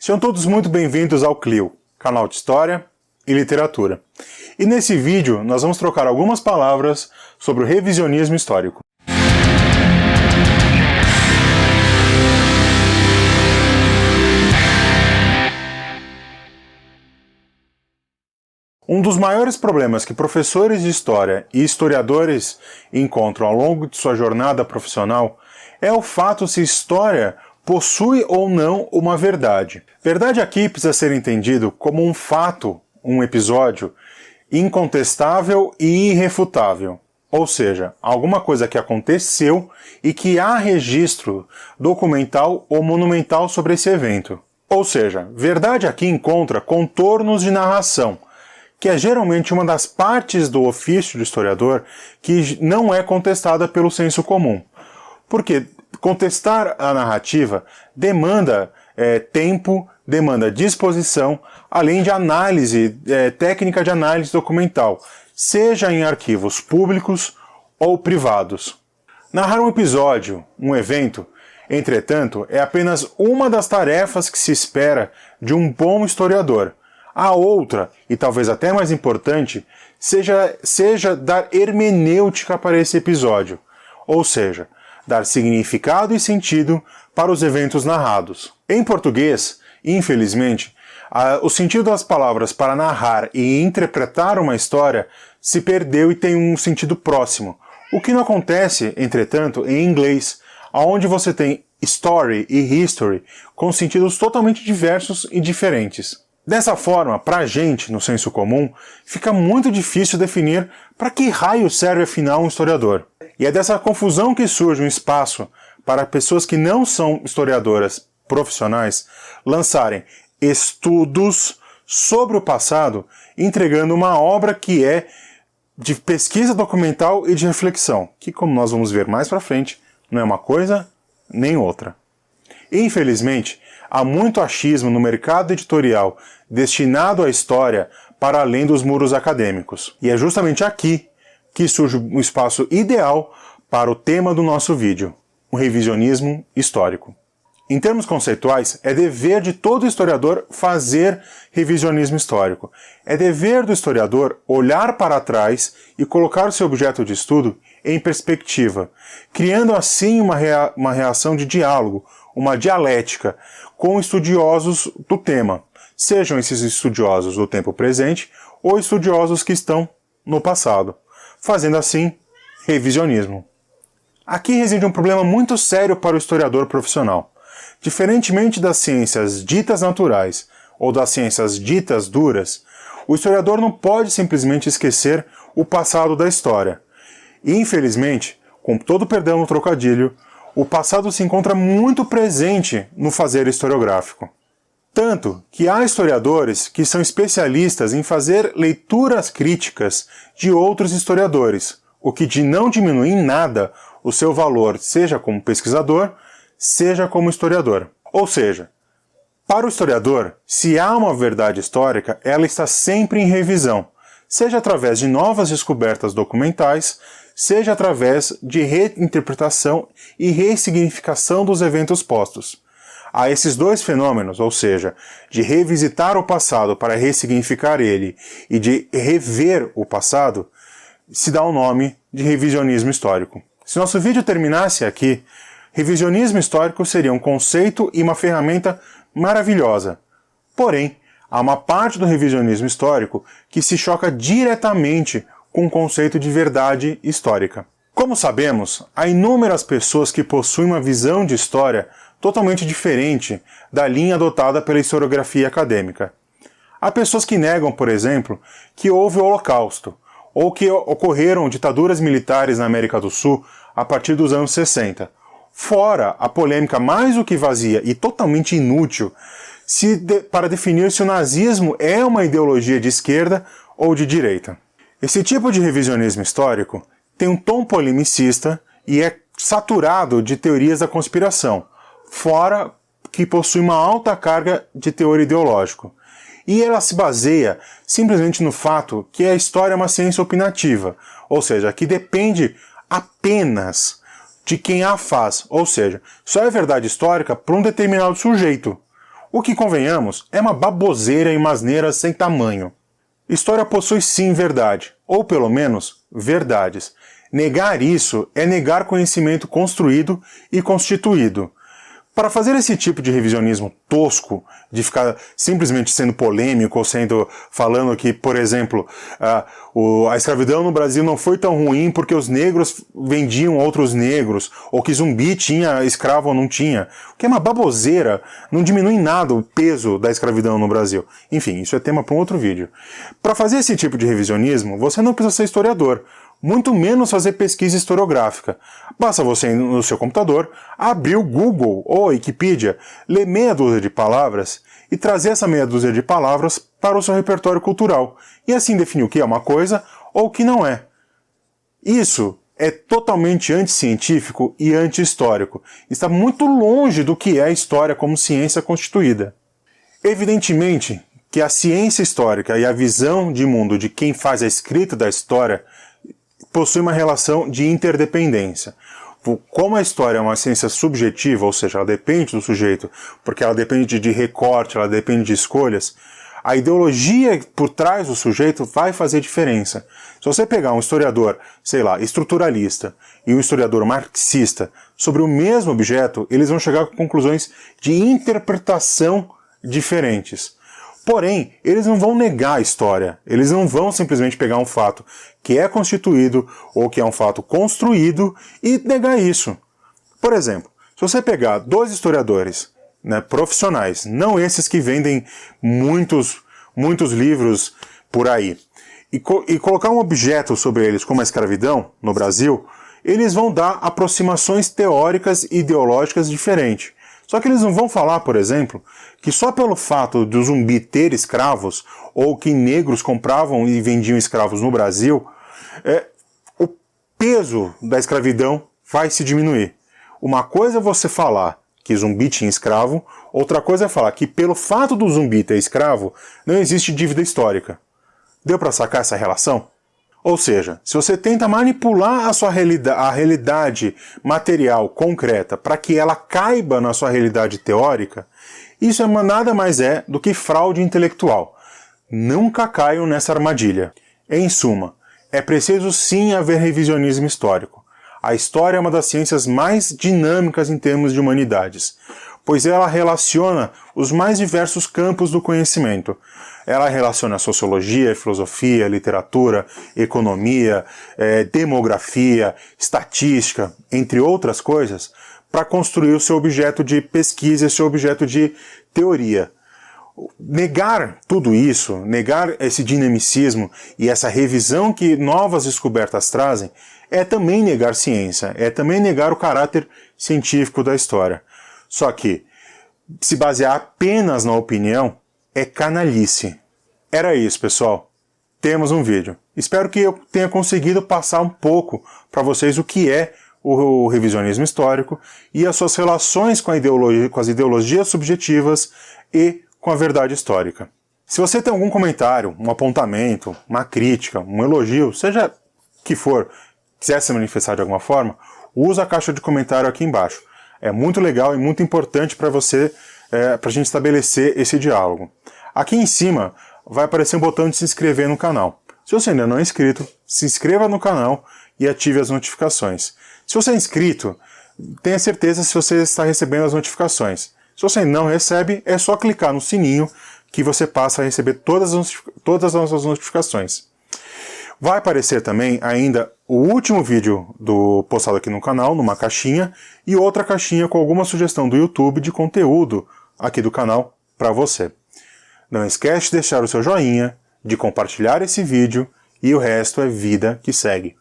Sejam todos muito bem-vindos ao Clio, canal de História e Literatura. E nesse vídeo nós vamos trocar algumas palavras sobre o revisionismo histórico. Um dos maiores problemas que professores de história e historiadores encontram ao longo de sua jornada profissional é o fato se história possui ou não uma verdade. Verdade aqui precisa ser entendido como um fato, um episódio, incontestável e irrefutável. Ou seja, alguma coisa que aconteceu e que há registro documental ou monumental sobre esse evento. Ou seja, verdade aqui encontra contornos de narração, que é geralmente uma das partes do ofício do historiador que não é contestada pelo senso comum. Porque contestar a narrativa demanda tempo, demanda disposição, além de análise, técnica de análise documental, seja em arquivos públicos ou privados. Narrar um episódio, um evento, entretanto, é apenas uma das tarefas que se espera de um bom historiador. A outra, e talvez até mais importante, seja dar hermenêutica para esse episódio, ou seja, dar significado e sentido para os eventos narrados. Em português, infelizmente, o sentido das palavras para narrar e interpretar uma história se perdeu e tem um sentido próximo, o que não acontece, entretanto, em inglês, onde você tem story e history com sentidos totalmente diversos e diferentes. Dessa forma, para a gente, no senso comum, fica muito difícil definir para que raio serve afinal um historiador. E é dessa confusão que surge um espaço para pessoas que não são historiadoras profissionais lançarem estudos sobre o passado, entregando uma obra que é de pesquisa documental e de reflexão, que, como nós vamos ver mais para frente, não é uma coisa nem outra. Infelizmente, há muito achismo no mercado editorial destinado à história para além dos muros acadêmicos. E é justamente aqui que surge um espaço ideal para o tema do nosso vídeo, o revisionismo histórico. Em termos conceituais, é dever de todo historiador fazer revisionismo histórico. É dever do historiador olhar para trás e colocar o seu objeto de estudo em perspectiva, criando assim uma reação de diálogo, uma dialética com estudiosos do tema, sejam esses estudiosos do tempo presente ou estudiosos que estão no passado, fazendo assim revisionismo. Aqui reside um problema muito sério para o historiador profissional. Diferentemente das ciências ditas naturais ou das ciências ditas duras, o historiador não pode simplesmente esquecer o passado da história. E, infelizmente, com todo perdão no trocadilho, o passado se encontra muito presente no fazer historiográfico. Tanto que há historiadores que são especialistas em fazer leituras críticas de outros historiadores, o que não diminui em nada o seu valor, seja como pesquisador, seja como historiador. Ou seja, para o historiador, se há uma verdade histórica, ela está sempre em revisão, seja através de novas descobertas documentais, seja através de reinterpretação e ressignificação dos eventos postos. A esses dois fenômenos, ou seja, de revisitar o passado para ressignificar ele e de rever o passado, se dá o nome de revisionismo histórico. Se nosso vídeo terminasse aqui, revisionismo histórico seria um conceito e uma ferramenta maravilhosa. Porém, há uma parte do revisionismo histórico que se choca diretamente com o conceito de verdade histórica. Como sabemos, há inúmeras pessoas que possuem uma visão de história totalmente diferente da linha adotada pela historiografia acadêmica. Há pessoas que negam, por exemplo, que houve o Holocausto, ou que ocorreram ditaduras militares na América do Sul a partir dos anos 60. Fora a polêmica mais do que vazia e totalmente inútil para definir se o nazismo é uma ideologia de esquerda ou de direita. Esse tipo de revisionismo histórico tem um tom polemicista e é saturado de teorias da conspiração, fora que possui uma alta carga de teor ideológico. E ela se baseia simplesmente no fato que a história é uma ciência opinativa, ou seja, que depende apenas de quem a faz, ou seja, só é verdade histórica para um determinado sujeito. O que, convenhamos, é uma baboseira e uma asneira sem tamanho. História possui sim verdade, ou pelo menos, verdades. Negar isso é negar conhecimento construído e constituído. Para fazer esse tipo de revisionismo tosco, de ficar simplesmente sendo polêmico ou falando que, por exemplo, a escravidão no Brasil não foi tão ruim porque os negros vendiam outros negros, ou que zumbi tinha escravo ou não tinha, o que é uma baboseira, não diminui em nada o peso da escravidão no Brasil. Enfim, isso é tema para um outro vídeo. Para fazer esse tipo de revisionismo, você não precisa ser historiador, muito menos fazer pesquisa historiográfica. Basta você ir no seu computador, abrir o Google ou a Wikipedia, ler meia dúzia de palavras e trazer essa meia dúzia de palavras para o seu repertório cultural, e assim definir o que é uma coisa ou o que não é. Isso é totalmente anticientífico e anti-histórico. Está muito longe do que é a história como ciência constituída. Evidentemente que a ciência histórica e a visão de mundo de quem faz a escrita da história possui uma relação de interdependência. Como a história é uma ciência subjetiva, ou seja, ela depende do sujeito, porque ela depende de recorte, ela depende de escolhas, a ideologia por trás do sujeito vai fazer diferença. Se você pegar um historiador, sei lá, estruturalista, e um historiador marxista sobre o mesmo objeto, eles vão chegar a conclusões de interpretação diferentes. Porém, eles não vão negar a história, eles não vão simplesmente pegar um fato que é constituído ou que é um fato construído e negar isso. Por exemplo, se você pegar dois historiadores, né, profissionais, não esses que vendem muitos livros por aí, e colocar um objeto sobre eles como a escravidão no Brasil, eles vão dar aproximações teóricas e ideológicas diferentes. Só que eles não vão falar, por exemplo, que só pelo fato do zumbi ter escravos, ou que negros compravam e vendiam escravos no Brasil, o peso da escravidão vai se diminuir. Uma coisa é você falar que zumbi tinha escravo, outra coisa é falar que pelo fato do zumbi ter escravo, não existe dívida histórica. Deu para sacar essa relação? Ou seja, se você tenta manipular a realidade material concreta para que ela caiba na sua realidade teórica, isso nada mais é do que fraude intelectual. Nunca caiam nessa armadilha. Em suma, é preciso sim haver revisionismo histórico. A história é uma das ciências mais dinâmicas em termos de humanidades, pois ela relaciona os mais diversos campos do conhecimento. Ela relaciona sociologia, filosofia, literatura, economia, demografia, estatística, entre outras coisas, para construir o seu objeto de pesquisa e seu objeto de teoria. Negar tudo isso, negar esse dinamicismo e essa revisão que novas descobertas trazem, é também negar ciência, é também negar o caráter científico da história. Só que se basear apenas na opinião é canalice. Era isso, pessoal. Temos um vídeo. Espero que eu tenha conseguido passar um pouco para vocês o que é o revisionismo histórico e as suas relações com as ideologias subjetivas e com a verdade histórica. Se você tem algum comentário, um apontamento, uma crítica, um elogio, seja que for, quiser se manifestar de alguma forma, usa a caixa de comentário aqui embaixo. É muito legal e muito importante para você, para a gente estabelecer esse diálogo. Aqui em cima vai aparecer um botão de se inscrever no canal. Se você ainda não é inscrito, se inscreva no canal e ative as notificações. Se você é inscrito, tenha certeza se você está recebendo as notificações. Se você não recebe, é só clicar no sininho que você passa a receber todas as nossas notificações. Vai aparecer também ainda o último vídeo postado aqui no canal, numa caixinha, e outra caixinha com alguma sugestão do YouTube de conteúdo aqui do canal para você. Não esquece de deixar o seu joinha, de compartilhar esse vídeo, e o resto é vida que segue.